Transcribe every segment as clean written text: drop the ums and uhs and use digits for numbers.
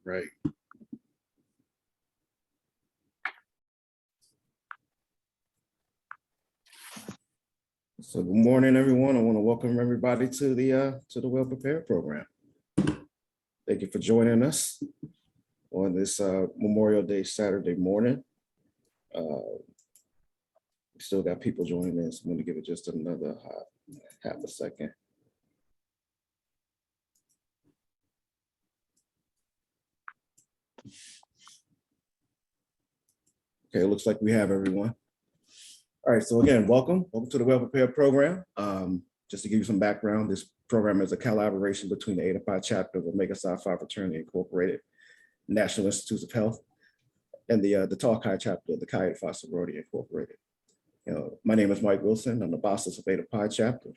Right. So good morning, everyone. I want to welcome everybody to the Well Prepared program. Thank you for joining us on this Memorial Day Saturday morning. We still got people joining us. I'm going to give it just another half a second. Okay, it looks like we have everyone. All right, so again, welcome to the Well Prepared program. Just to give you some background, this program is a collaboration between the Eta Phi chapter of Omega Psi Phi Fraternity Incorporated, National Institutes of Health, and the Tau Chi chapter of the Chi Eta Phi Sorority Incorporated. My name is Mike Wilson. I'm the boss of Eta Pi chapter.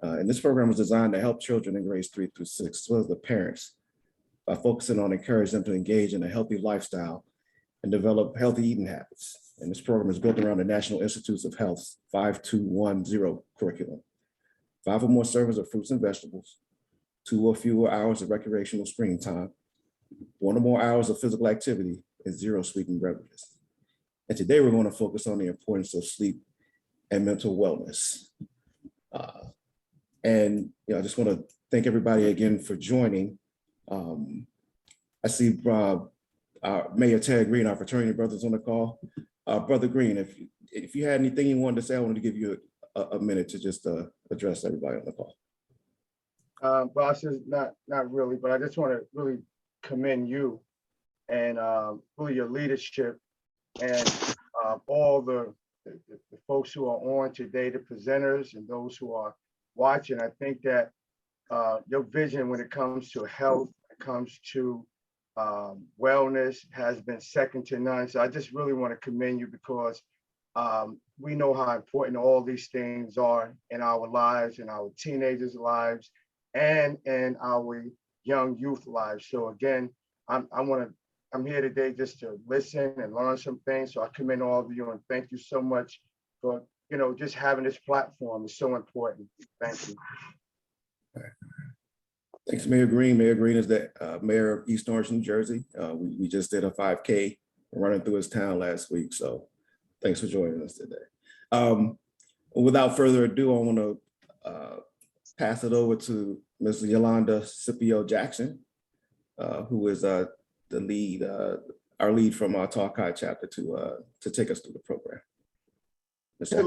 And this program is designed to help children in grades 3 through 6, as well as the parents, by focusing on encouraging them to engage in a healthy lifestyle and develop healthy eating habits. And this program is built around the National Institutes of Health's 5210 curriculum. 5 or more servings of fruits and vegetables, 2 or fewer hours of recreational screen time, 1 or more hours of physical activity, and 0 sweetened beverages. And today we're going to focus on the importance of sleep and mental wellness. And I just want to thank everybody again for joining. I see Mayor Ted Green, our fraternity brothers on the call. Brother Green, if you had anything you wanted to say, I wanted to give you a minute to just address everybody on the call. Bosses, not really, but I just want to really commend you and really your leadership and all the folks who are on today, the presenters and those who are watching. I think that your vision when it comes to health, when it comes to wellness has been second to none. So I just really want to commend you because we know how important all these things are in our lives, in our teenagers' lives, and in our young youth lives. So again, I'm here today just to listen and learn some things. So I commend all of you and thank you so much for just having this platform is so important. Thank you. Thanks, Mayor Green. Mayor Green is the mayor of East Orange, New Jersey. We just did a 5K running through his town last week. So thanks for joining us today. Without further ado, I want to pass it over to Ms. Yolanda Scipio Jackson, who is the lead, our lead from our Tau Chi chapter to take us through the program. Good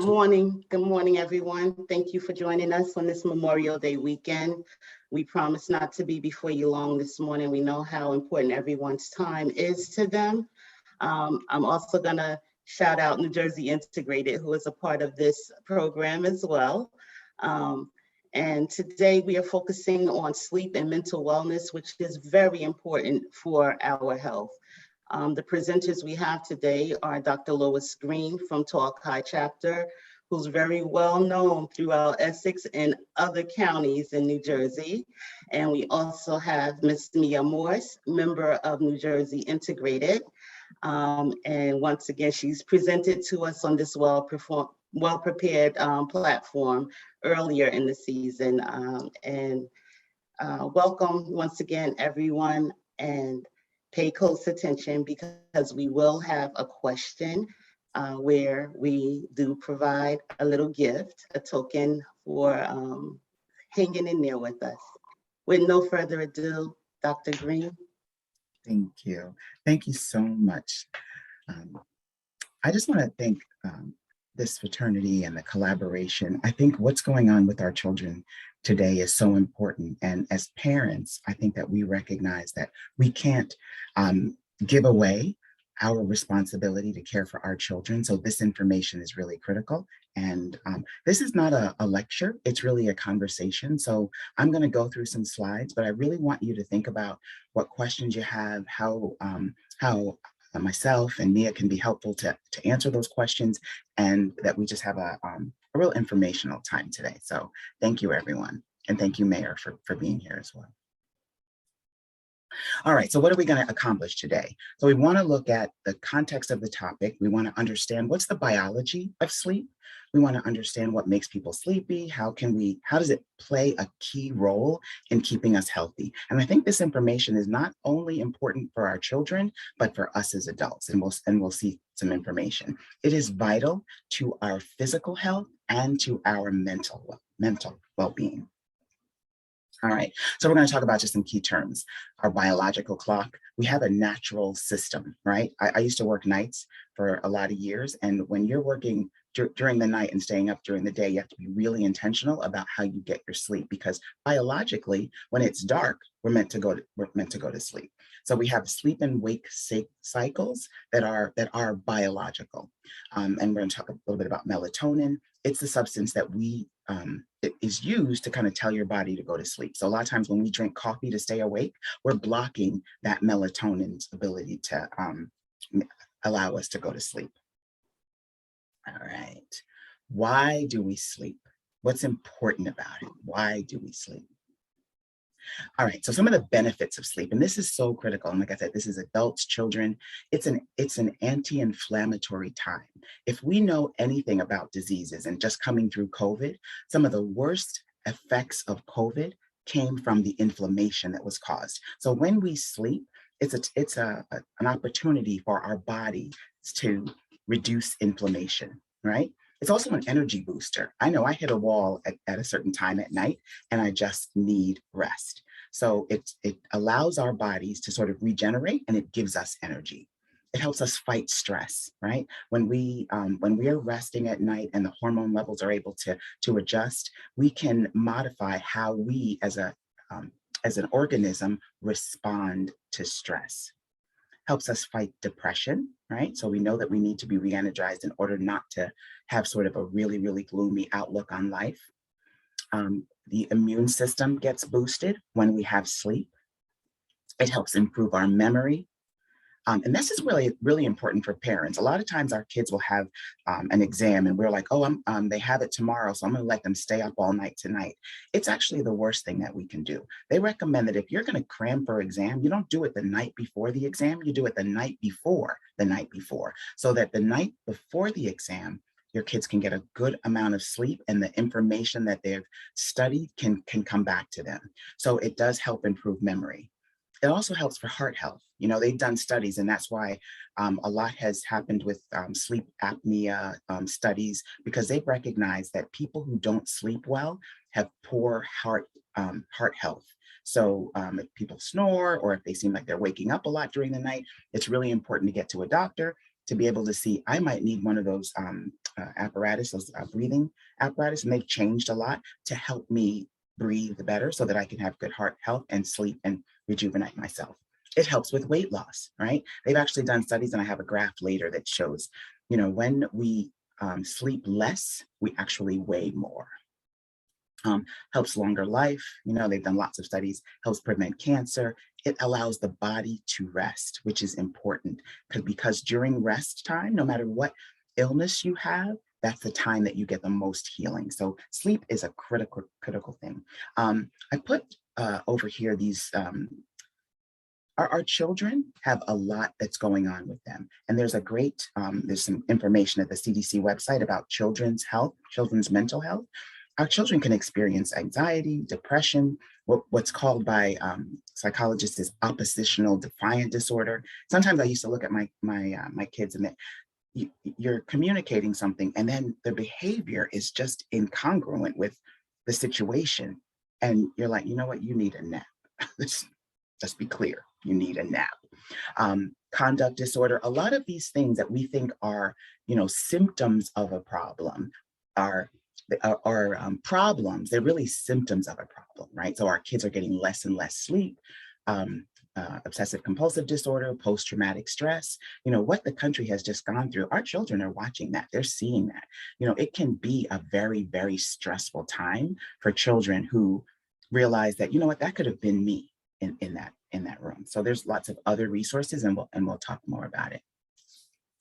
morning, everyone. Thank you for joining us on this Memorial Day weekend. We promise not to be before you long this morning. We know how important everyone's time is to them. I'm also gonna shout out New Jersey Integrated, who is a part of this program as well. And today we are focusing on sleep and mental wellness, which is very important for our health. The presenters we have today are Dr. Lois Green from Tau Chi chapter, who's very well known throughout Essex and other counties in New Jersey. And we also have Ms. Mia Morse, member of New Jersey Integrated. And once again, she's presented to us on this well-prepared platform earlier in the season. Welcome once again, everyone, and pay close attention because we will have a question where we do provide a little gift, a token for hanging in there with us. With no further ado, Dr. Green. Thank you. Thank you so much. I just want to thank this fraternity and the collaboration. I think what's going on with our children today is so important. And as parents, I think that we recognize that we can't give away our responsibility to care for our children. So this information is really critical. And this is not a lecture, it's really a conversation. So I'm gonna go through some slides, but I really want you to think about what questions you have, how myself and Mia can be helpful to answer those questions, and that we just have a real informational time today. So thank you, everyone. And thank you, Mayor, for being here as well. All right, so what are we going to accomplish today? So we want to look at the context of the topic. We want to understand what's the biology of sleep. We want to understand what makes people sleepy. How does it play a key role in keeping us healthy? And I think this information is not only important for our children, but for us as adults. And we'll see some information. It is vital to our physical health and to our mental well-being. All right, so we're going to talk about just some key terms. Our biological clock. We have a natural system, right? I used to work nights for a lot of years. And when you're working during the night and staying up during the day, you have to be really intentional about how you get your sleep, because biologically, when it's dark, we're meant to go to sleep. So we have sleep and wake cycles that are biological. And we're going to talk a little bit about melatonin. It's the substance that it is used to kind of tell your body to go to sleep. So a lot of times when we drink coffee to stay awake, we're blocking that melatonin's ability to allow us to go to sleep. All right. Why do we sleep? What's important about it? Why do we sleep? All right, so some of the benefits of sleep, and this is so critical. And like I said, this is adults, children. It's an anti-inflammatory time. If we know anything about diseases and just coming through COVID, some of the worst effects of COVID came from the inflammation that was caused. So when we sleep, it's an opportunity for our body to reduce inflammation, right? It's also an energy booster. I know I hit a wall at a certain time at night and I just need rest. So it allows our bodies to sort of regenerate, and it gives us energy. It helps us fight stress, right? When we are resting at night and the hormone levels are able to adjust, we can modify how we as an organism respond to stress. Helps us fight depression, right? So we know that we need to be re-energized in order not to have sort of a really, really gloomy outlook on life. The immune system gets boosted when we have sleep. It helps improve our memory. And this is really, really important for parents. A lot of times our kids will have an exam and we're like, oh, they have it tomorrow, so I'm gonna let them stay up all night tonight. It's actually the worst thing that we can do. They recommend that if you're gonna cram for exam, you don't do it the night before the exam, you do it the night before, so that the night before the exam, your kids can get a good amount of sleep and the information that they've studied can come back to them. So it does help improve memory. It also helps for heart health. You know, they've done studies, and that's why a lot has happened with sleep apnea studies, because they've recognized that people who don't sleep well have poor heart health. So if people snore, or if they seem like they're waking up a lot during the night, it's really important to get to a doctor to be able to see, I might need one of those breathing apparatus, and they've changed a lot to help me breathe better so that I can have good heart health and sleep and rejuvenate myself. It helps with weight loss, right? They've actually done studies, and I have a graph later that shows, you know, when we sleep less, we actually weigh more. Helps longer life. You know, they've done lots of studies, helps prevent cancer. It allows the body to rest, which is important because during rest time, no matter what illness you have, that's the time that you get the most healing. So sleep is a critical thing. I put over here these, our children have a lot that's going on with them. And there's there's some information at the CDC website about children's health, children's mental health. Our children can experience anxiety, depression, what's called by psychologists is oppositional defiant disorder. Sometimes I used to look at my kids, and you're communicating something, and then the behavior is just incongruent with the situation. And you're like, you know what, you need a nap. Let's be clear, you need a nap. Conduct disorder, a lot of these things that we think are, you know, symptoms of a problem are problems. They're really symptoms of a problem, right? So our kids are getting less and less sleep, obsessive compulsive disorder, post-traumatic stress. You know, what the country has just gone through, our children are watching that, they're seeing that. You know, it can be a very, very stressful time for children who realize that, you know what, that could have been me in that room. So there's lots of other resources, and we'll talk more about it.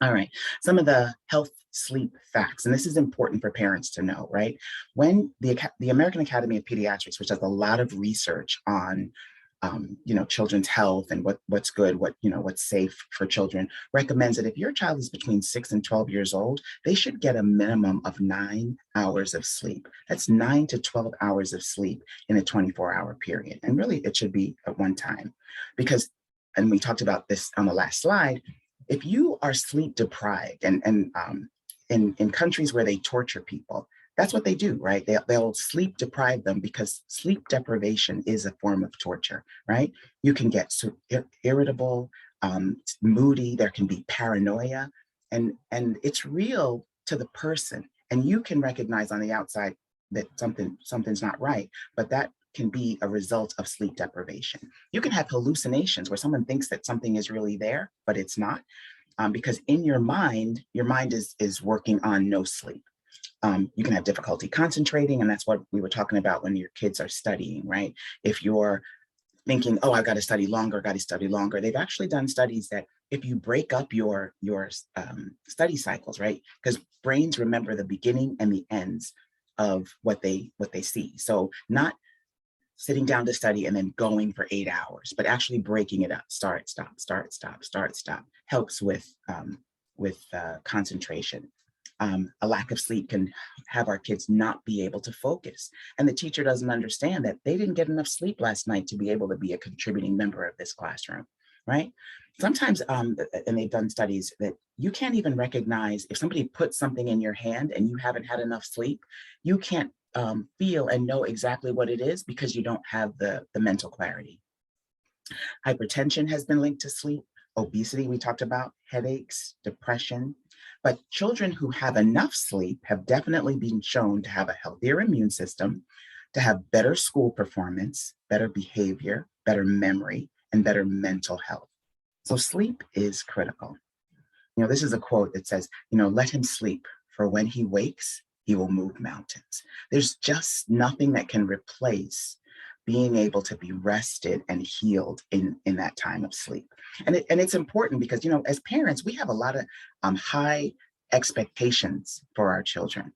All right, some of the health sleep facts, and this is important for parents to know, right? When the American Academy of Pediatrics, which does a lot of research on children's health and what's good, what's safe for children, recommends that if your child is between 6 and 12 years old, they should get a minimum of 9 hours of sleep. That's 9 to 12 hours of sleep in a 24-hour period. And really, it should be at one time, because, and we talked about this on the last slide, if you are sleep deprived, and in countries where they torture people, that's what they do, right? They'll sleep deprive them, because sleep deprivation is a form of torture, right? You can get irritable, moody, there can be paranoia, and it's real to the person. And you can recognize on the outside that something's not right, but that can be a result of sleep deprivation. You can have hallucinations where someone thinks that something is really there, but it's not, because in your mind is working on no sleep. You can have difficulty concentrating, and that's what we were talking about when your kids are studying, right? If you're thinking, oh, I've got to study longer, they've actually done studies that if you break up your study cycles, right? Because brains remember the beginning and the ends of what they see. So not sitting down to study and then going for 8 hours, but actually breaking it up, start, stop, helps with concentration. A lack of sleep can have our kids not be able to focus. And the teacher doesn't understand that they didn't get enough sleep last night to be able to be a contributing member of this classroom, right? Sometimes, and they've done studies that you can't even recognize if somebody puts something in your hand and you haven't had enough sleep, you can't feel and know exactly what it is because you don't have the mental clarity. Hypertension has been linked to sleep. Obesity, we talked about, headaches, depression. But children who have enough sleep have definitely been shown to have a healthier immune system, to have better school performance, better behavior, better memory, and better mental health. So sleep is critical. This is a quote that says, let him sleep, for when he wakes, he will move mountains. There's just nothing that can replace being able to be rested and healed in that time of sleep. And it's important because, as parents, we have a lot of high expectations for our children,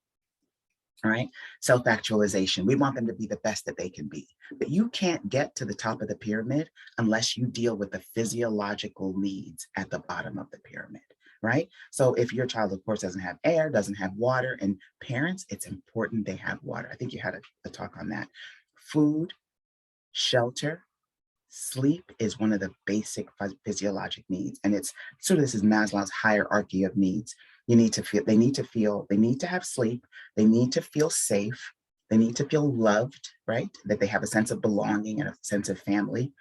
all right? Self-actualization, we want them to be the best that they can be. But you can't get to the top of the pyramid unless you deal with the physiological needs at the bottom of the pyramid, right? So if your child, of course, doesn't have air, doesn't have water, and parents, it's important they have water. I think you had a talk on that. Food, shelter, sleep is one of the basic physiologic needs. And it's sort of, this is Maslow's hierarchy of needs. They need to have sleep, they need to feel safe, they need to feel loved, right? That they have a sense of belonging and a sense of family.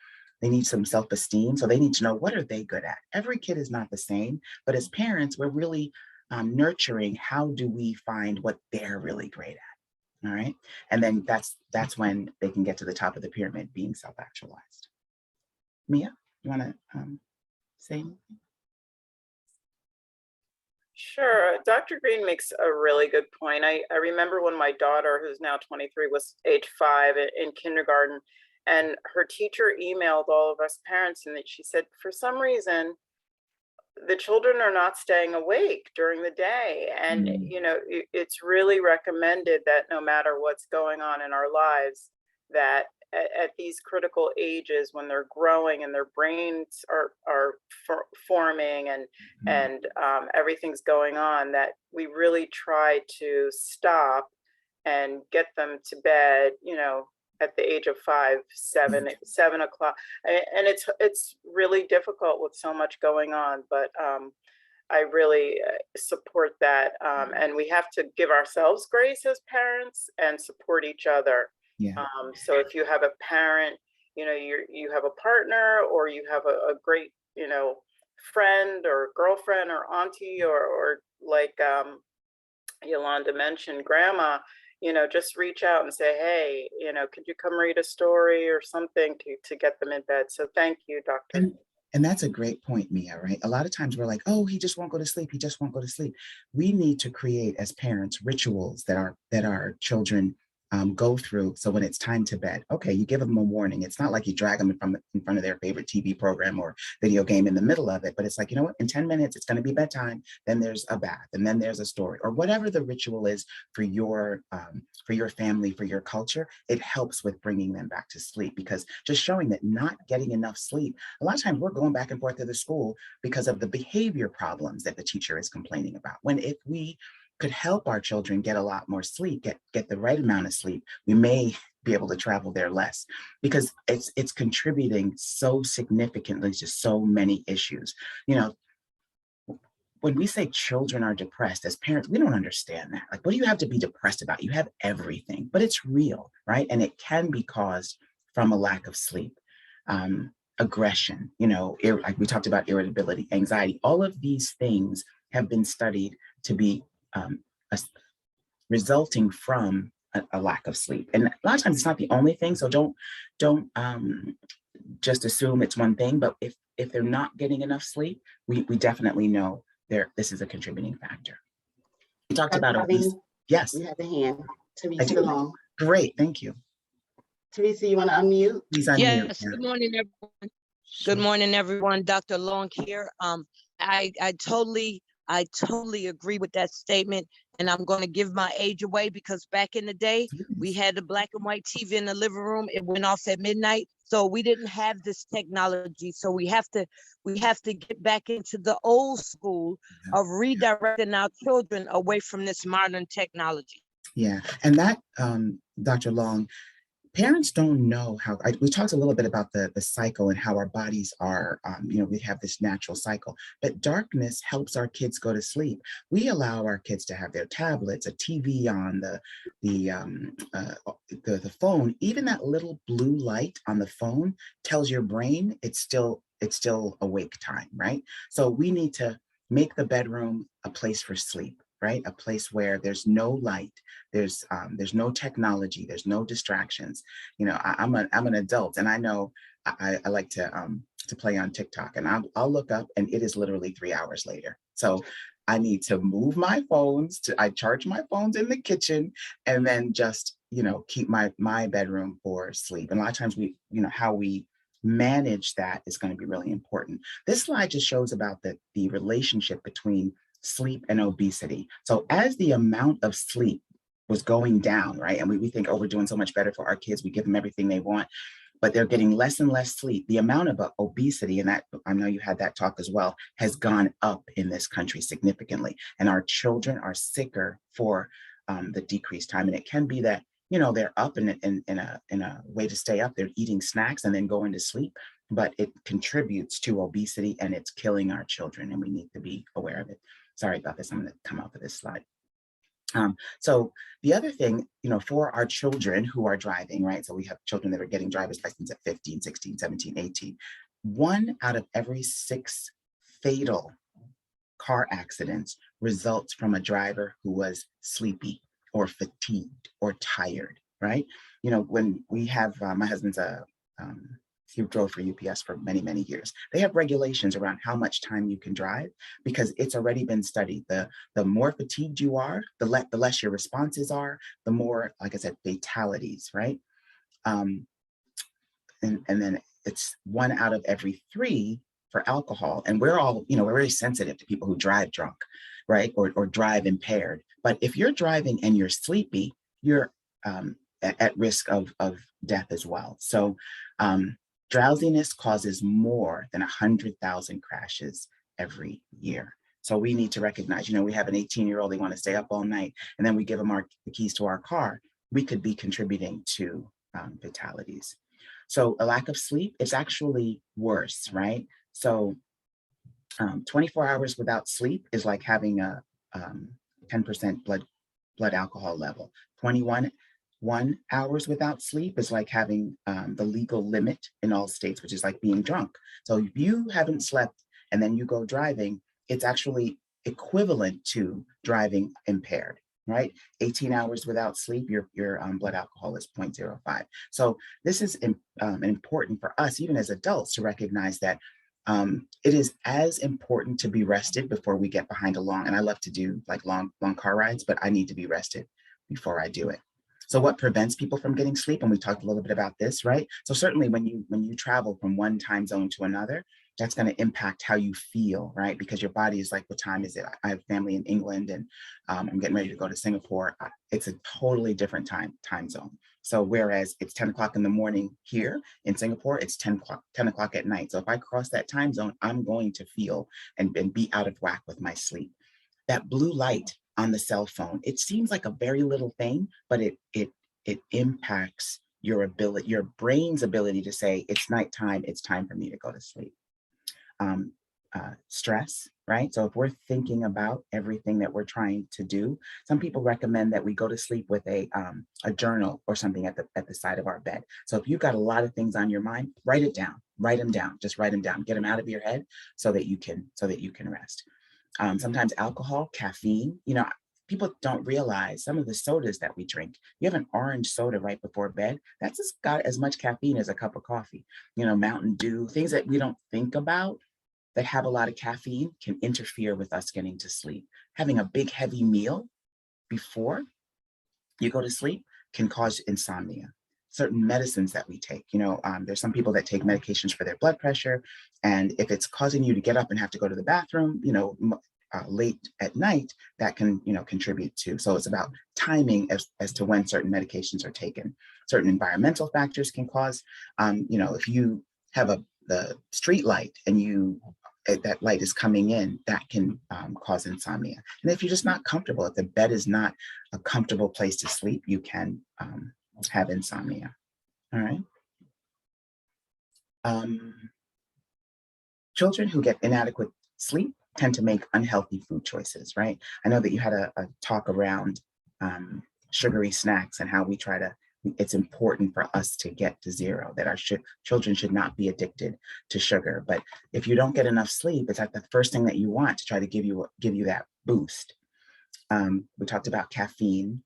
They need some self-esteem. So they need to know, what are they good at? Every kid is not the same, but as parents, we're really nurturing, how do we find what they're really great at? All right. And then that's when they can get to the top of the pyramid, being self-actualized. Mia, you want to say anything? Sure. Dr. Green makes a really good point. I remember when my daughter, who's now 23, was age 5 in kindergarten, and her teacher emailed all of us parents, and she said, for some reason, the children are not staying awake during the day. And, it's really recommended that no matter what's going on in our lives, that at these critical ages, when they're growing and their brains are forming and everything's going on, that we really try to stop and get them to bed, at the age of 5, 7 o'clock. And it's really difficult with so much going on, but I really support that. And we have to give ourselves grace as parents and support each other. Yeah. So if you have a parent, you have a partner, or you have a great, friend or girlfriend or auntie, or like Yolanda mentioned, grandma, just reach out and say, hey, could you come read a story or something to get them in bed? So thank you, Dr. And that's a great point, Mia, right? A lot of times we're like, oh, he just won't go to sleep. He just won't go to sleep. We need to create, as parents, rituals that our children go through. So when it's time to bed, okay, you give them a warning. It's not like you drag them in front of their favorite TV program or video game in the middle of it, but it's like, you know what, in 10 minutes, it's going to be bedtime. Then there's a bath, and then there's a story, or whatever the ritual is for your family, for your culture. It helps with bringing them back to sleep, because just showing that not getting enough sleep, a lot of times we're going back and forth to the school because of the behavior problems that the teacher is complaining about. When if we could help our children get a lot more sleep, get the right amount of sleep, we may be able to travel there less, because it's contributing so significantly to so many issues. You know, when we say children are depressed, as parents, we don't understand that. Like, what do you have to be depressed about? You have everything, but it's real, right? And it can be caused from a lack of sleep, aggression, you know, like we talked about, irritability, anxiety. All of these things have been studied to be resulting from a lack of sleep. And a lot of times it's not the only thing. So don't just assume it's one thing, but if they're not getting enough sleep, we definitely know this is a contributing factor. We talked about obesity. Yes. You have a hand. I Teresa do. Long. Great, thank you. Teresa, you want to unmute? Please unmute. Yes, Yeah. good morning, everyone. Sure. Good morning, everyone. Dr. Long here. I totally agree with that statement, and I'm going to give my age away, because back in the day, we had the black and white TV in the living room. It went off at midnight, so we didn't have this technology. So we have to get back into the old school of redirecting our children away from this modern technology. Yeah, and that, Dr. Long, parents don't know how. We talked a little bit about the cycle and how our bodies are, you know, we have this natural cycle, but darkness helps our kids go to sleep. We allow our kids to have their tablets, a TV on, the phone. Even that little blue light on the phone tells your brain it's still awake time, right? So we need to make the bedroom a place for sleep, right? A place where there's no light, there's no technology, there's no distractions. You know, I'm an adult, and I know I like to play on TikTok, and I'll look up and it is literally 3 hours later. So I need to move my phones. I charge my phones in the kitchen, and then just, you know, keep my bedroom for sleep. And a lot of times how we manage that is going to be really important. This slide just shows about the relationship between sleep and obesity. So as the amount of sleep was going down, right? And we think, oh, we're doing so much better for our kids. We give them everything they want, but they're getting less and less sleep. The amount of obesity, and that, I know you had that talk as well, has gone up in this country significantly. And our children are sicker for the decreased time. And it can be that, you know, they're up in a way to stay up. They're eating snacks and then going to sleep, but it contributes to obesity and it's killing our children, and we need to be aware of it. Sorry about this. I'm going to come off of this slide. So the other thing, you know, for our children who are driving, right? So we have children that are getting driver's license at 15, 16, 17, 18. 1 out of every 6 fatal car accidents results from a driver who was sleepy or fatigued or tired, right? You know, when we have, my husband's he drove for UPS for many, many years. They have regulations around how much time you can drive, because it's already been studied. The more fatigued you are, the less your responses are, the more, like I said, fatalities, right? And then it's 1 out of every 3 for alcohol. And we're all, you know, we're very sensitive to people who drive drunk, right? Or drive impaired. But if you're driving and you're sleepy, you're at risk of death as well. So drowsiness causes more than 100,000 crashes every year. So we need to recognize, you know, we have an 18-year-old, they want to stay up all night, and then we give them the keys to our car. We could be contributing to fatalities. So a lack of sleep, it's actually worse, right? So 24 hours without sleep is like having a 10% blood alcohol level. 21 hours without sleep is like having the legal limit in all states, which is like being drunk. So if you haven't slept and then you go driving, it's actually equivalent to driving impaired, right? 18 hours without sleep, your blood alcohol is 0.05. So this is important for us, even as adults, to recognize that it is as important to be rested before we get behind and I love to do like long car rides, but I need to be rested before I do it. So what prevents people from getting sleep? And we talked a little bit about this, right? So certainly when you travel from one time zone to another, that's going to impact how you feel, right? Because your body is like, what time is it? I have family in England, and I'm getting ready to go to Singapore. It's a totally different time zone. So whereas it's 10 o'clock in the morning here in Singapore, it's 10 o'clock at night. So if I cross that time zone, I'm going to feel and be out of whack with my sleep. That blue light on the cell phone, it seems like a very little thing, but it impacts your ability, your brain's ability to say, it's nighttime, it's time for me to go to sleep. Stress, right? So if we're thinking about everything that we're trying to do, some people recommend that we go to sleep with a journal or something at the side of our bed. So if you've got a lot of things on your mind, write them down, just write them down, get them out of your head so that you can rest. Sometimes alcohol, caffeine, people don't realize some of the sodas that we drink. You have an orange soda right before bed, that's just got as much caffeine as a cup of coffee. Mountain Dew, things that we don't think about that have a lot of caffeine can interfere with us getting to sleep. Having a big heavy meal before you go to sleep can cause insomnia. Certain medicines that we take, there's some people that take medications for their blood pressure, and if it's causing you to get up and have to go to the bathroom, late at night, that can, contribute to. So it's about timing as to when certain medications are taken. Certain environmental factors can cause, if you have the street light and that light is coming in, that can cause insomnia. And if you're just not comfortable, if the bed is not a comfortable place to sleep, you can have insomnia. All right. Children who get inadequate sleep tend to make unhealthy food choices, right? I know that you had a talk around sugary snacks and how we try to, it's important for us to get to zero, that our children should not be addicted to sugar. But if you don't get enough sleep, it's like the first thing that you want to try to give you that boost. We talked about caffeine,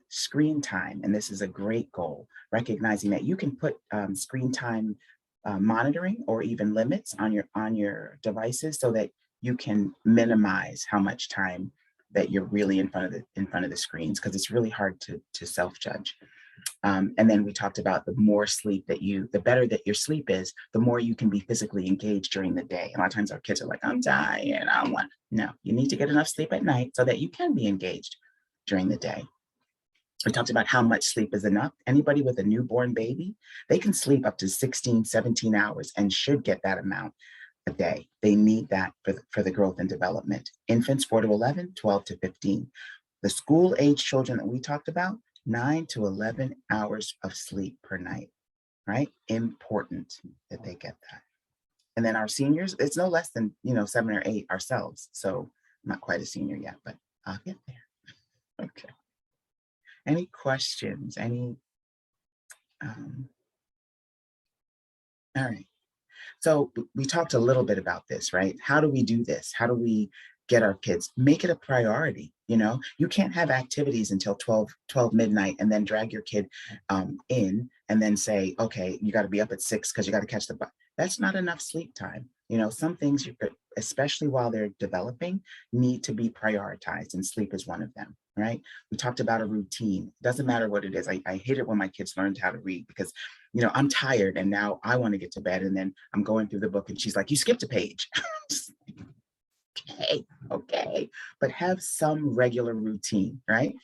screen time, and this is a great goal, recognizing that you can put screen time monitoring or even limits on your devices so that you can minimize how much time that you're really in front of the screens, because it's really hard to self-judge. And then we talked about the more sleep the better that your sleep is, the more you can be physically engaged during the day. A lot of times our kids are like, I'm tired, no, you need to get enough sleep at night so that you can be engaged during the day. We talked about how much sleep is enough. Anybody with a newborn baby, they can sleep up to 16, 17 hours and should get that amount a day. They need that for the growth and development. Infants 4 to 11, 12 to 15. The school age children that we talked about, 9 to 11 hours of sleep per night, right? Important that they get that. And then our seniors, it's no less than 7 or 8 ourselves. So I'm not quite a senior yet, but I'll get there. Okay. Any questions? All right. So we talked a little bit about this, right? How do we do this? How do we get our kids? Make it a priority. You can't have activities until 12 midnight and then drag your kid in and then say, okay, you got to be up at 6 because you got to catch the bus. That's not enough sleep time. Some things, especially while they're developing, need to be prioritized, and sleep is one of them, right? We talked about a routine. Doesn't matter what it is. I hate it when my kids learned how to read because, I'm tired and now I want to get to bed, and then I'm going through the book and she's like, you skipped a page. Okay, but have some regular routine, right?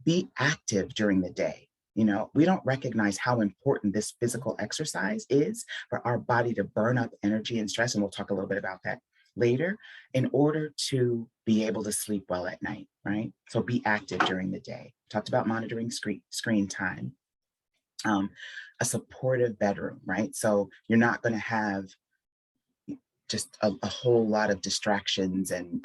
Be active during the day. We don't recognize how important this physical exercise is for our body to burn up energy and stress, and we'll talk a little bit about that later, in order to be able to sleep well at night, right? So be active during the day. Talked about monitoring screen time. A supportive bedroom, right? So you're not going to have just a whole lot of distractions and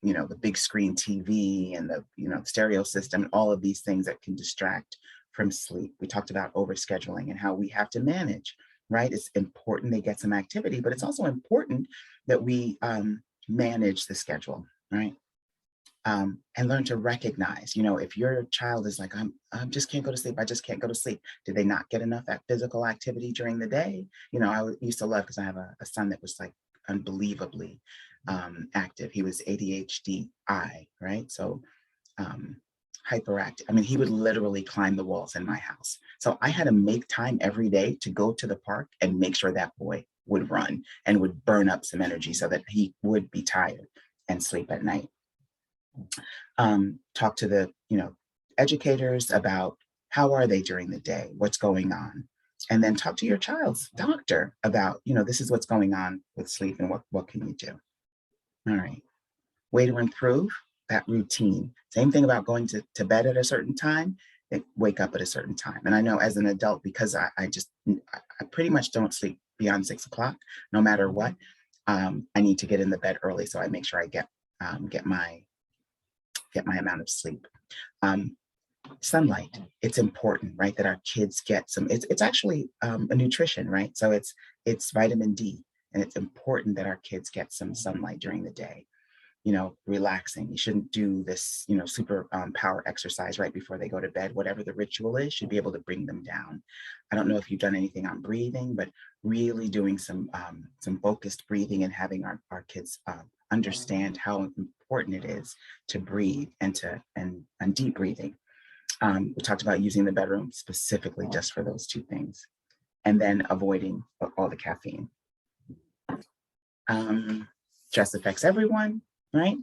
the big screen TV and the stereo system, all of these things that can distract from sleep. We talked about overscheduling and how we have to manage, right? It's important they get some activity, but it's also important that we manage the schedule, right? And learn to recognize, if your child is like, I just can't go to sleep, I just can't go to sleep. Did they not get enough physical activity during the day? I used to love, because I have a son that was like unbelievably active. He was ADHD-I, right? So hyperactive. I mean, he would literally climb the walls in my house. So I had to make time every day to go to the park and make sure that boy would run and would burn up some energy so that he would be tired and sleep at night. Talk to the, educators about how are they during the day, what's going on, and then talk to your child's doctor about, this is what's going on with sleep and what can you do. All right. Way to improve that routine. Same thing about going to bed at a certain time, wake up at a certain time. And I know as an adult, because I pretty much don't sleep beyond 6 o'clock, no matter what. I need to get in the bed early, so I make sure I get my amount of sleep. Sunlight, it's important, right? That our kids get some, it's actually a nutrition, right? So it's vitamin D, and it's important that our kids get some sunlight during the day. Relaxing. You shouldn't do this, super power exercise right before they go to bed. Whatever the ritual is, should be able to bring them down. I don't know if you've done anything on breathing, but really doing some focused breathing and having our kids understand how important it is to breathe and deep breathing. We talked about using the bedroom specifically just for those two things, and then avoiding all the caffeine. Stress affects everyone, right?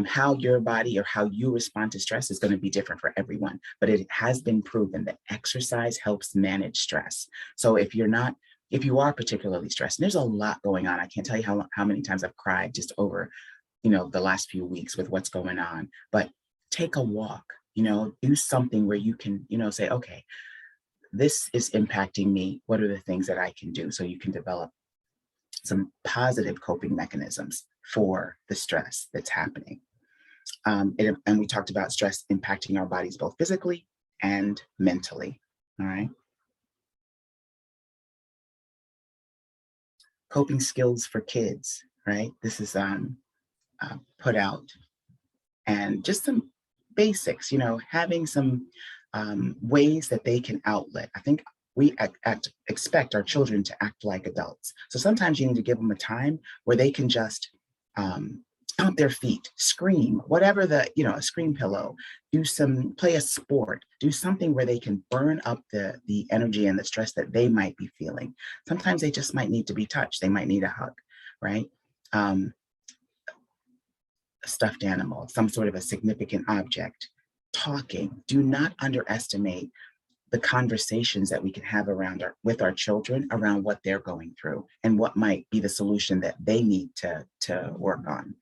How your body or how you respond to stress is going to be different for everyone, but it has been proven that exercise helps manage stress. So if you are particularly stressed, and there's a lot going on, I can't tell you how many times I've cried just over, the last few weeks with what's going on, but take a walk, do something where you can, say, okay, this is impacting me. What are the things that I can do? So you can develop some positive coping mechanisms for the stress that's happening. And we talked about stress impacting our bodies both physically and mentally. All right. Coping skills for kids, right? This is put out, and just some basics, having some ways that they can outlet. I think we expect our children to act like adults. So sometimes you need to give them a time where they can just stomp their feet, scream, whatever a scream pillow, play a sport, do something where they can burn up the energy and the stress that they might be feeling. Sometimes they just might need to be touched. They might need a hug, right? A stuffed animal, some sort of a significant object, talking. Do not underestimate the conversations that we can have with our children around what they're going through and what might be the solution that they need to work on.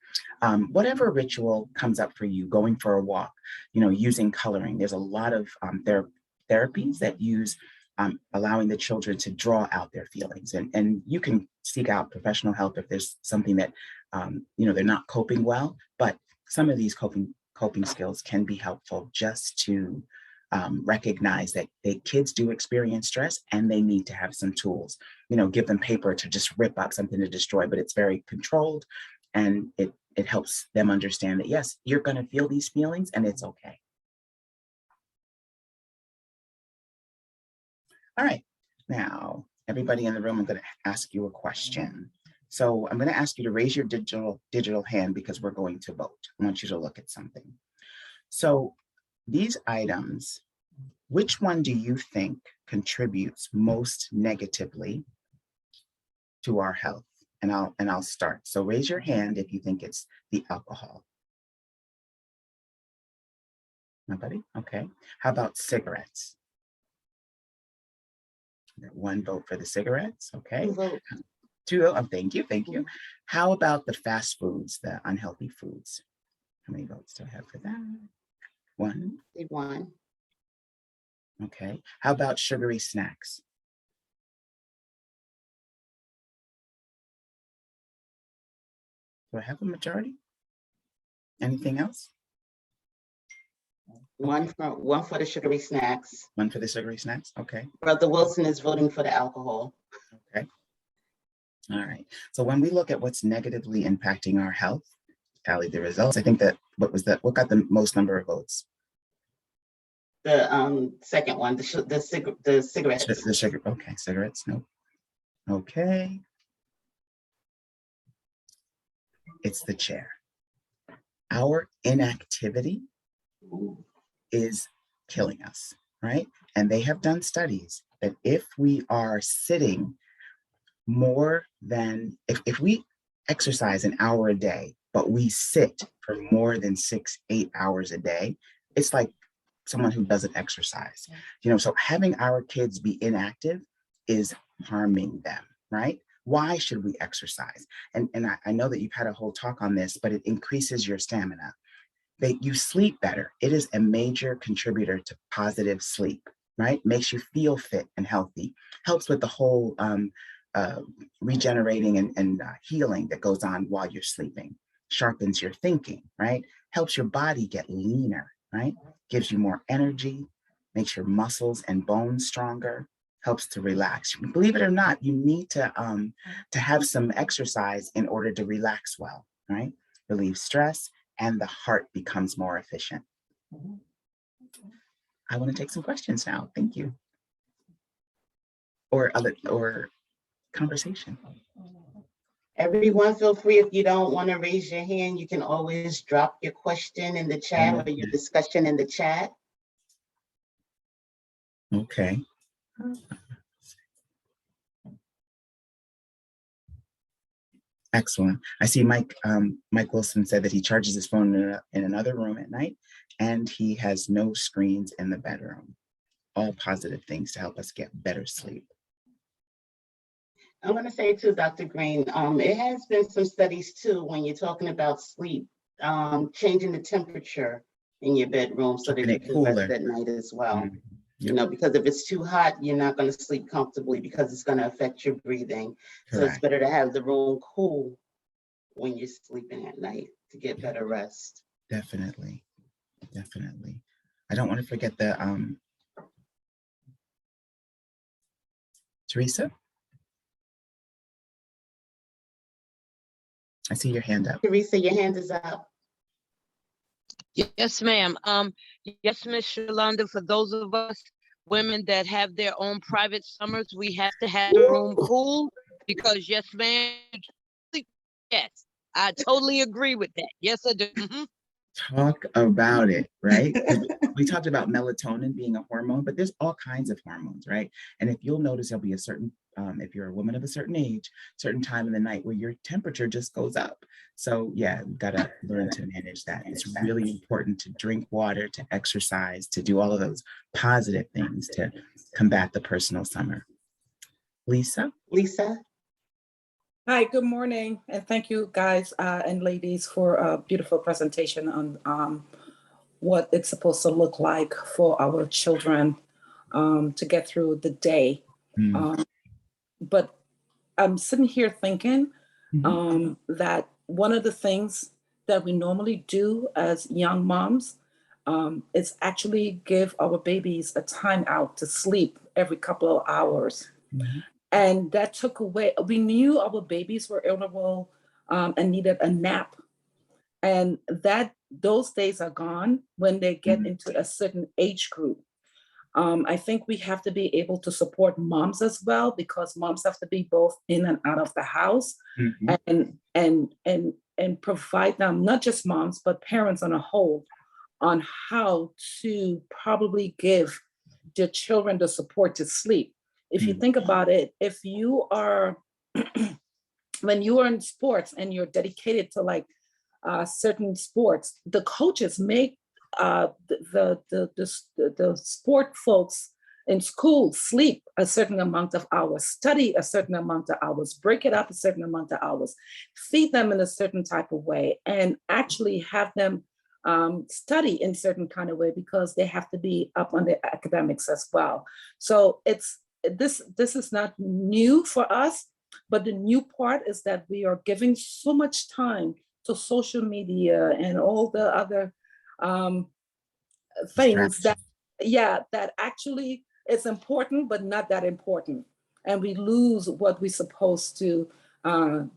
Whatever ritual comes up for you, going for a walk, using coloring. There's a lot of therapies that use allowing the children to draw out their feelings, and you can seek out professional help if there's something that they're not coping well. But some of these coping skills can be helpful just to recognize that kids do experience stress and they need to have some tools. Give them paper to just rip up something to destroy, but it's very controlled, and it helps them understand that yes, you're going to feel these feelings and it's okay. All right, now everybody in the room, I'm going to ask you a question. So I'm going to ask you to raise your digital hand because we're going to vote. I want you to look at something. So these items, which one do you think contributes most negatively to our health? And I'll start. So raise your hand if you think it's the alcohol. Nobody? Okay. How about cigarettes? One vote for the cigarettes. Okay. Two. Oh, thank you. How about the fast foods, the unhealthy foods? How many votes do I have for that? One. One. Okay. How about sugary snacks? Do I have a majority? Anything else? One for the sugary snacks. One for the sugary snacks. Okay. Brother Wilson is voting for the alcohol. Okay. All right. So when we look at what's negatively impacting our health, tally the results. I think that what got the most number of votes? The second one, the cigarettes. The sugar. Okay, cigarettes. No. Okay. It's the chair. Our inactivity is killing us, right? And they have done studies that if we are sitting more than, if we exercise an hour a day, but we sit for more than 6-8 hours a day, it's like someone who doesn't exercise. You know, so having our kids be inactive is harming them, right? Why should we exercise? And I know that you've had a whole talk on this, but it increases your stamina. You sleep better. It is a major contributor to positive sleep, right? Makes you feel fit and healthy, helps with the whole regenerating and healing that goes on while you're sleeping, sharpens your thinking, right? Helps your body get leaner, right? Gives you more energy, makes your muscles and bones stronger, helps to relax. Believe it or not, you need to have some exercise in order to relax well, right? Relieve stress, and the heart becomes more efficient. I want to take some questions now. Thank you. Or conversation. Everyone, feel free, if you don't want to raise your hand, you can always drop your question in the chat or your discussion in the chat. Okay. Excellent. I see Mike Wilson said that he charges his phone in another room at night, and he has no screens in the bedroom. All positive things to help us get better sleep. I'm going to say too, Dr. Green, it has been some studies too, when you're talking about sleep, changing the temperature in your bedroom so that you can rest at night as well. Mm-hmm. You know, because if it's too hot, you're not going to sleep comfortably because it's going to affect your breathing. Correct. So it's better to have the room cool when you're sleeping at night to get better rest. Definitely. Definitely. I don't want to forget the Teresa. I see your hand up. Teresa, your hand is up. Yes, ma'am. Yes, Miss Shalonda, for those of us women that have their own private summers, we have to have the room cool because yes, ma'am. Yes, I totally agree with that. Yes, I do. Mm-hmm. Talk about it, right? We talked about melatonin being a hormone, but there's all kinds of hormones, right? And if you'll notice, there'll be a certain, if you're a woman of a certain age, certain time in the night where your temperature just goes up. So yeah, we've got to learn to manage that. It's really important to drink water, to exercise, to do all of those positive things to combat the personal summer. Lisa? Lisa? Hi, good morning, and thank you guys and ladies for a beautiful presentation on what it's supposed to look like for our children to get through the day. But I'm sitting here thinking that one of the things that we normally do as young moms is actually give our babies a time out to sleep every couple of hours. And that took away, we knew our babies were irritable and needed a nap. And those days are gone when they get into a certain age group. I think we have to be able to support moms as well, because moms have to be both in and out of the house and provide them, not just moms, but parents on a whole, on how to probably give their children the support to sleep. If you think about it, if you are, when you are in sports and you're dedicated to like certain sports, the coaches make the sport folks in school sleep a certain amount of hours, study a certain amount of hours, break it up a certain amount of hours, feed them in a certain type of way, and actually have them study in certain kind of way because they have to be up on their academics as well. So this is not new for us, but the new part is that we are giving so much time to social media and all the other things that actually it's important, but not that important. And we lose what we're supposed to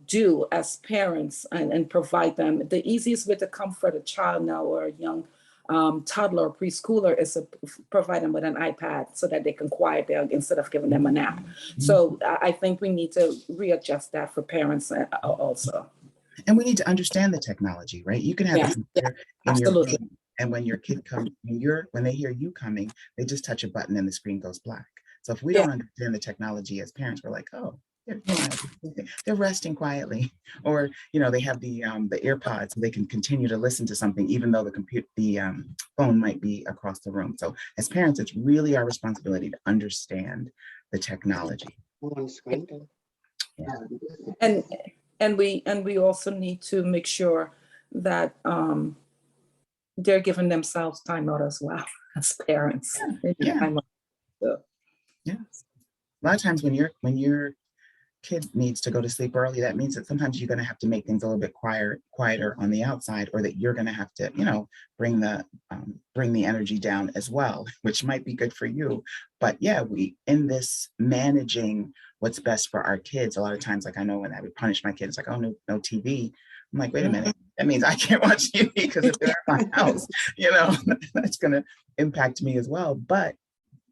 do as parents and provide them. The easiest way to comfort a child now or a young toddler or preschooler is to provide them with an iPad so that they can quiet down instead of giving them a nap. So I think we need to readjust that for parents also. And we need to understand the technology, right? You can have a computer in your room And when your kid comes, when they hear you coming, they just touch a button and the screen goes black. So if we don't understand the technology as parents, we're like, oh, they're resting quietly, or they have the AirPods, so they can continue to listen to something even though the phone might be across the room. So as parents, it's really our responsibility to understand the technology. On the screen. And we also need to make sure that they're giving themselves time out as well as parents. Yeah. So. Yeah. A lot of times when your kid needs to go to sleep early, that means that sometimes you're going to have to make things a little bit quieter on the outside, or that you're going to have to, bring the energy down as well, which might be good for you. But yeah, we in this managing what's best for our kids, a lot of times, like I know when I would punish my kids, like, oh, no TV. I'm like, wait a minute, that means I can't watch TV because if they're in my house, that's going to impact me as well. But,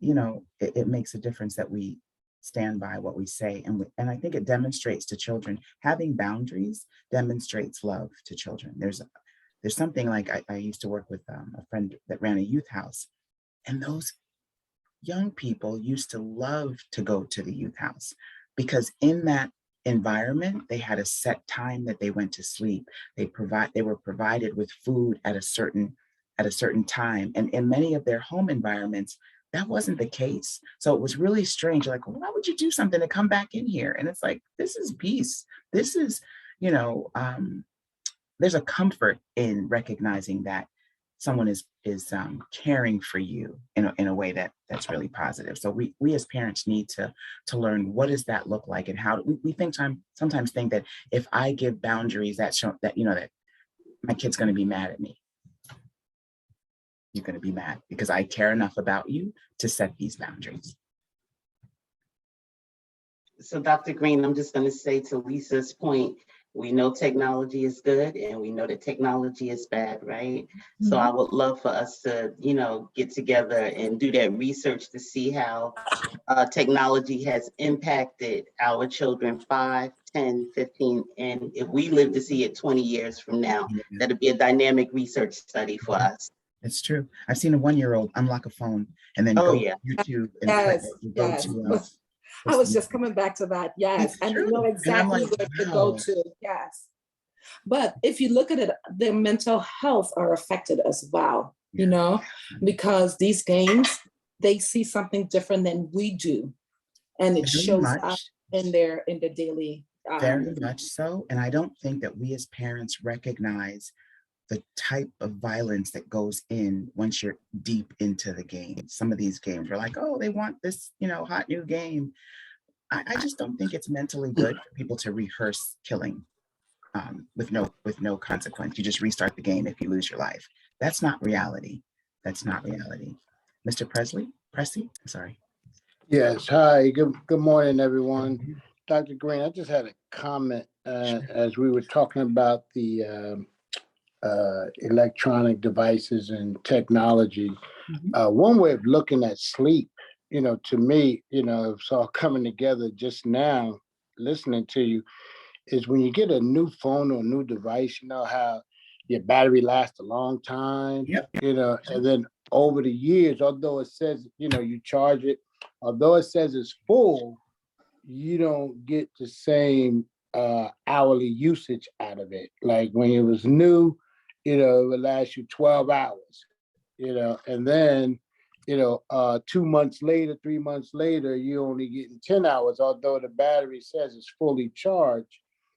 it makes a difference that we stand by what we say. And I think it demonstrates to children, having boundaries demonstrates love to children. There's something like I used to work with a friend that ran a youth house, and those young people used to love to go to the youth house because in that environment, they had a set time that they went to sleep. They were provided with food at a certain time. And in many of their home environments, that wasn't the case. So it was really strange. Like, why would you do something to come back in here? And it's like, this is peace. This is, there's a comfort in recognizing that someone is caring for you in a way that's really positive. So we as parents need to learn, what does that look like, and how we sometimes think that if I give boundaries, that my kid's going to be mad at me. You're going to be mad because I care enough about you to set these boundaries. So Dr. Green, I'm just going to say to Lisa's point, we know technology is good and we know that technology is bad, right? Mm-hmm. So I would love for us to, get together and do that research to see how technology has impacted our children 5, 10, 15, and if we live to see it 20 years from now, that'll be a dynamic research study for us. It's true. I've seen a 1-year-old unlock a phone and then go to YouTube and I was just coming back to that. Yes. And you know exactly where to go to. Yes. But if you look at it, their mental health are affected as well, because these games, they see something different than we do. And it shows up in their daily. Very much so. And I don't think that we as parents recognize the type of violence that goes in once you're deep into the game. Some of these games are like, oh, they want this, hot new game. I just don't think it's mentally good for people to rehearse killing with no consequence. You just restart the game if you lose your life. That's not reality. That's not reality. Mr. Pressey, I'm sorry. Yes, hi, good morning, everyone. Dr. Green, I just had a comment as we were talking about the electronic devices and technology. One way of looking at sleep, to me, it's all coming together just now, listening to you, is when you get a new phone or a new device, how your battery lasts a long time, and then over the years, although it says, you charge it, although it says it's full, you don't get the same hourly usage out of it. Like when it was new, it would last you 12 hours, and then, 2 months later, 3 months later, you're only getting 10 hours, although the battery says it's fully charged.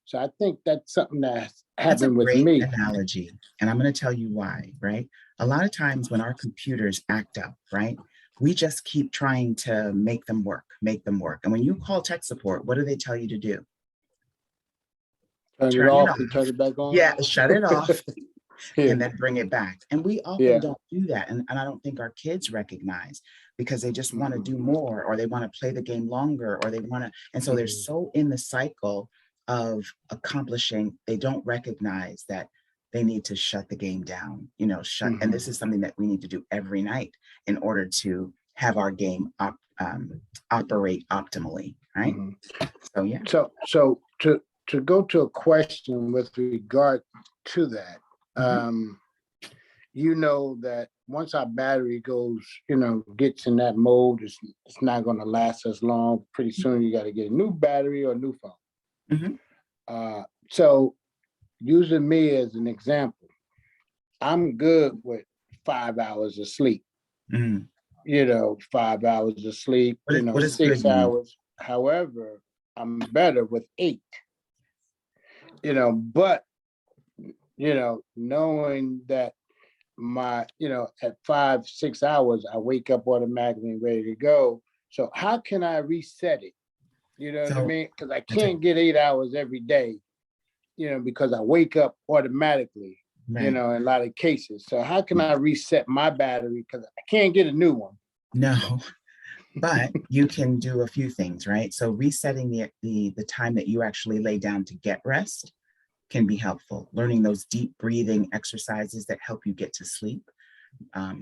So I think that's something that's happened with me. That's a great analogy. And I'm going to tell you why, right? A lot of times when our computers act up, right, we just keep trying to make them work. And when you call tech support, what do they tell you to do? Turn it off and turn it back on? Yeah, shut it off. And then bring it back. And we often don't do that. And I don't think our kids recognize, because they just want to do more, or they want to play the game longer, or they want to. And so they're so in the cycle of accomplishing, they don't recognize that they need to shut the game down, and this is something that we need to do every night in order to have our game operate optimally, right? So, yeah. So to go to a question with regard to that, you know that once our battery goes, gets in that mode, it's not going to last as long. Pretty soon you got to get a new battery or a new phone. So using me as an example, I'm good with 5 hours of sleep. 5 hours of sleep, What is 6 good, hours. However, I'm better with 8. But knowing that my, at 5, 6 hours, I wake up automatically and ready to go. So how can I reset it? You know what I mean? Because I can't get 8 hours every day, because I wake up automatically, in a lot of cases. So how can I reset my battery? Because I can't get a new one. No, but you can do a few things, right? So resetting the time that you actually lay down to get rest can be helpful. Learning those deep breathing exercises that help you get to sleep.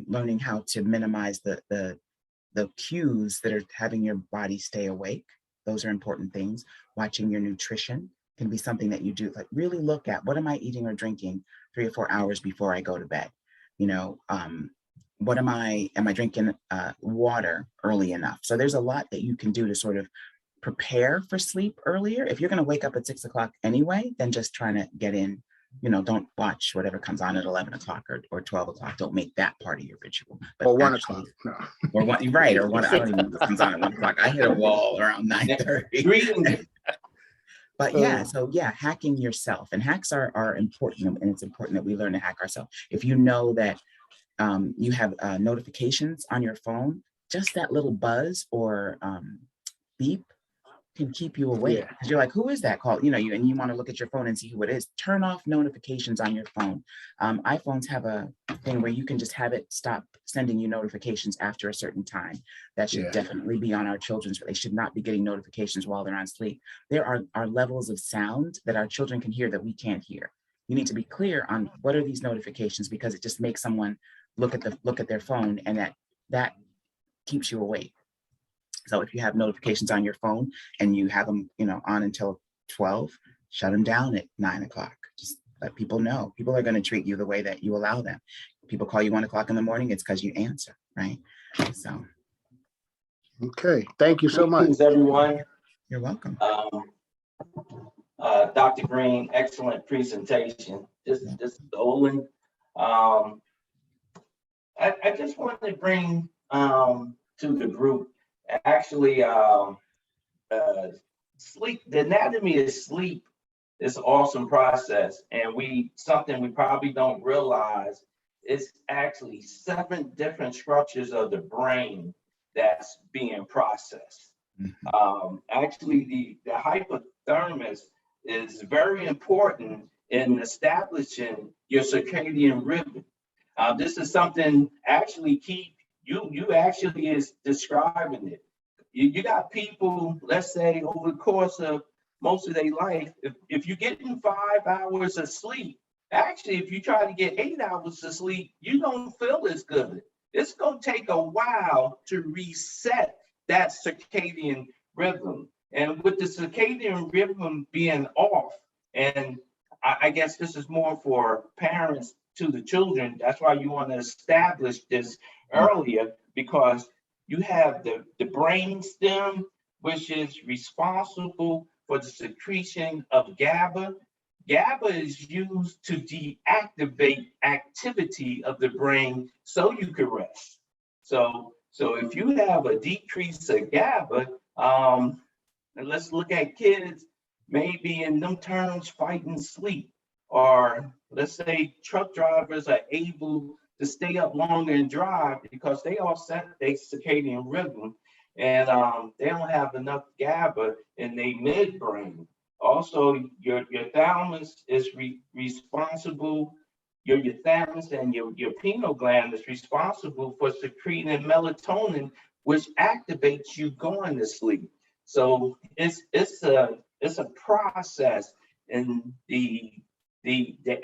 Learning how to minimize the cues that are having your body stay awake. Those are important things. Watching your nutrition can be something that you do, like really look at what am I eating or drinking 3 or 4 hours before I go to bed? What am I drinking water early enough? So there's a lot that you can do to sort of prepare for sleep earlier. If you're going to wake up at 6 o'clock anyway, then just trying to get in, don't watch whatever comes on at 11 o'clock or 12 o'clock. Don't make that part of your ritual. But or 1 o'clock. No. Or one, right. Or one, I don't even know what comes on at 1 o'clock. I hit a wall around 9:30. But hacking yourself, and hacks are important, and it's important that we learn to hack ourselves. If you know that you have notifications on your phone, just that little buzz or beep can keep you awake. Because you're like, who is that call? And you want to look at your phone and see who it is. Turn off notifications on your phone. iPhones have a thing where you can just have it stop sending you notifications after a certain time. That should definitely be on our children's. They should not be getting notifications while they're on sleep. There are levels of sound that our children can hear that we can't hear. You need to be clear on what are these notifications, because it just makes someone look at their phone, and that keeps you awake. So if you have notifications on your phone and you have them, on until 12, shut them down at 9 o'clock. Just let people know. People are going to treat you the way that you allow them. People call you 1 o'clock in the morning, it's because you answer, right? So. Okay, thank you so much. Thanks, everyone. You're welcome. Dr. Green, excellent presentation. This is Olin. I just wanted to bring to the group, actually, sleep, the anatomy of sleep is an awesome process. And something we probably don't realize is actually 7 different structures of the brain that's being processed. Actually, the hypothalamus is very important in establishing your circadian rhythm. This is something actually you actually is describing it. You got people, let's say, over the course of most of their life, if you're getting 5 hours of sleep, actually, if you try to get 8 hours of sleep, you don't feel as good. It's going to take a while to reset that circadian rhythm. And with the circadian rhythm being off, and I guess this is more for parents to the children, that's why you want to establish this earlier, because you have the brain stem, which is responsible for the secretion of GABA. GABA is used to deactivate activity of the brain so you can rest. So if you have a decrease of GABA, and let's look at kids maybe in them terms fighting sleep, or let's say truck drivers are able to stay up longer and drive because they offset their circadian rhythm, and they don't have enough GABA in their midbrain. Also, your thalamus is responsible. Your thalamus and your pineal gland is responsible for secreting melatonin, which activates you going to sleep. So it's a process in the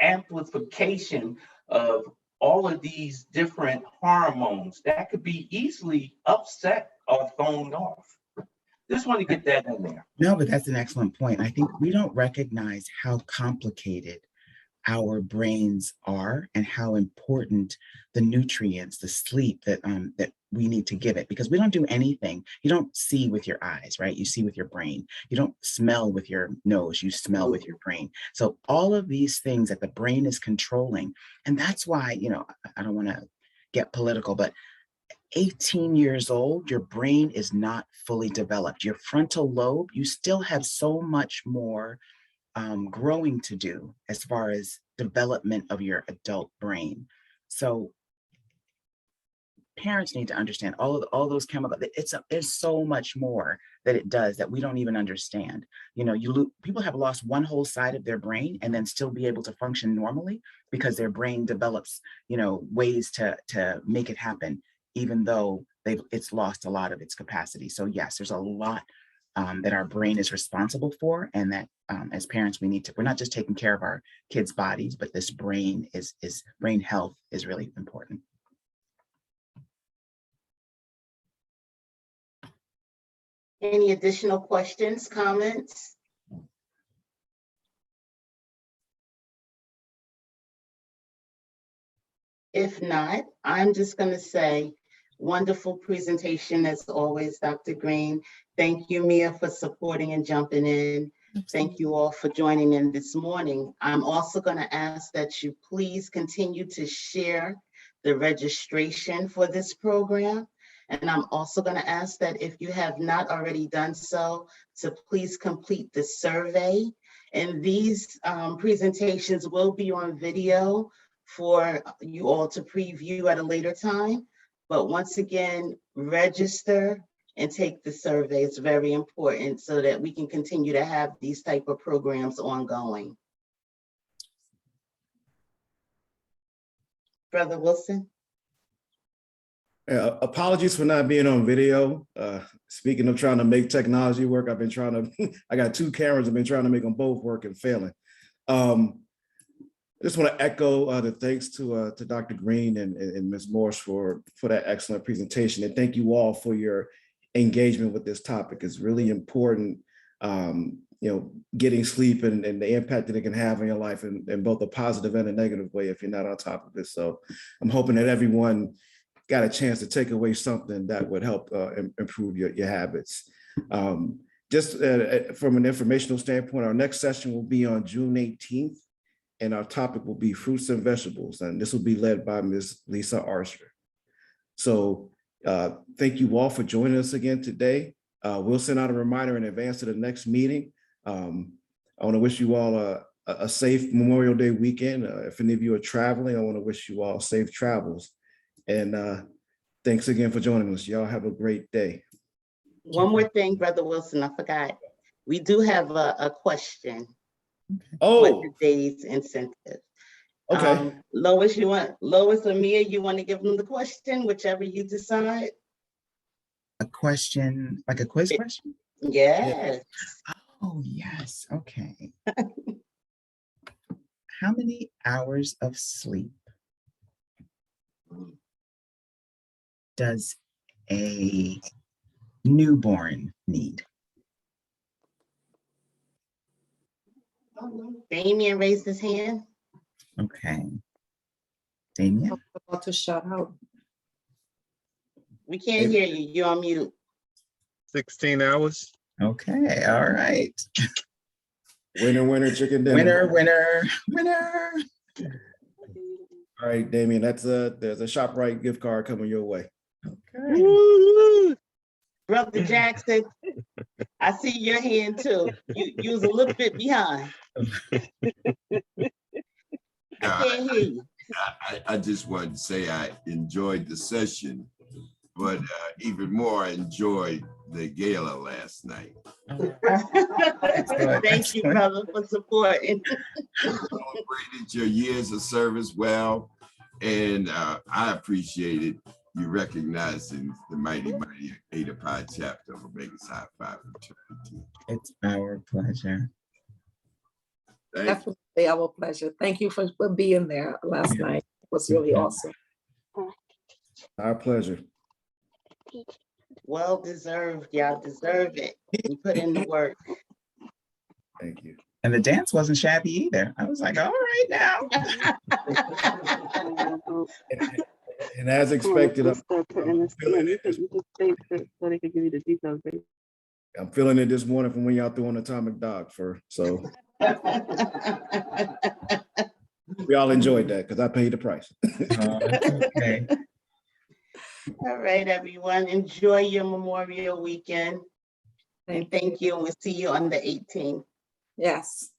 amplification of all of these different hormones that could be easily upset or thrown off. Just want to get that in there. No, but that's an excellent point. I think we don't recognize how complicated our brains are and how important the nutrients, the sleep that that we need to give it, because we don't do anything. You don't see with your eyes, right? You see with your brain. You don't smell with your nose, you smell with your brain. So all of these things that the brain is controlling, and that's why, you know, I don't want to get political, but 18 years old, your brain is not fully developed. Your frontal lobe, you still have so much more growing to do as far as development of your adult brain. So parents need to understand all those chemicals. There's so much more that it does that we don't even understand. You know, people have lost one whole side of their brain and then still be able to function normally because their brain develops, you know, ways to make it happen, even though it's lost a lot of its capacity. So yes, there's a lot that our brain is responsible for, and that as parents, we're not just taking care of our kids' bodies, but this brain brain health is really important. Any additional questions, comments? If not, I'm just going to say, wonderful presentation as always, Dr. Green. Thank you, Mia, for supporting and jumping in. Thank you all for joining in this morning. I'm also going to ask that you please continue to share the registration for this program. And I'm also going to ask that if you have not already done so, to please complete the survey. And these presentations will be on video for you all to preview at a later time. But once again, register and take the survey. It's very important so that we can continue to have these type of programs ongoing. Brother Wilson? Apologies for not being on video. Speaking of trying to make technology work, I've been trying to, I got 2 cameras, I've been trying to make them both work and failing. I just want to echo the thanks to Dr. Green and Ms. Morse for that excellent presentation. And thank you all for your engagement with this topic. It's really important, you know, getting sleep and the impact that it can have on your life in both a positive and a negative way if you're not on top of it. So I'm hoping that everyone got a chance to take away something that would help improve your habits. Just from an informational standpoint, our next session will be on June 18th, and our topic will be fruits and vegetables, and this will be led by Ms. Lisa Archer. So thank you all for joining us again today. We'll send out a reminder in advance to the next meeting. I want to wish you all a safe Memorial Day weekend. If any of you are traveling, I want to wish you all safe travels. And thanks again for joining us. Y'all have a great day. One more thing, Brother Wilson, I forgot. We do have a question. Oh, for today's incentive. okay. Lois or Mia, you want to give them the question, whichever you decide? A question, like a quiz question? Yes. Oh, yes. Okay. How many hours of sleep does a newborn need? Damien raised his hand. Okay. Damien? About to shout out. We can't hear you. You're on mute. 16 hours. Okay. All right. Winner, winner, chicken dinner. Winner, winner, winner. All right, Damien, there's a ShopRite gift card coming your way. Okay. Woo! Brother Jackson, I see your hand too. You was a little bit behind. I can't hear you. I just wanted to say I enjoyed the session, but even more, I enjoyed the gala last night. Thank you, brother, for supporting. Celebrated your years of service well, and I appreciated you recognizing the mighty Ada Pi chapter of Omega Psi Phi fraternity. It's our pleasure. Thank you. Definitely our pleasure. Thank you for being there last night. It was really awesome. Our pleasure. Well deserved. Y'all deserve it. You put in the work. Thank you. And the dance wasn't shabby either. I was like, all right now. And as expected, I'm feeling it this morning from when y'all threw on Atomic Dog so we all enjoyed that because I paid the price. Okay. All right, everyone. Enjoy your Memorial Weekend. And thank you. And we'll see you on the 18th. Yes.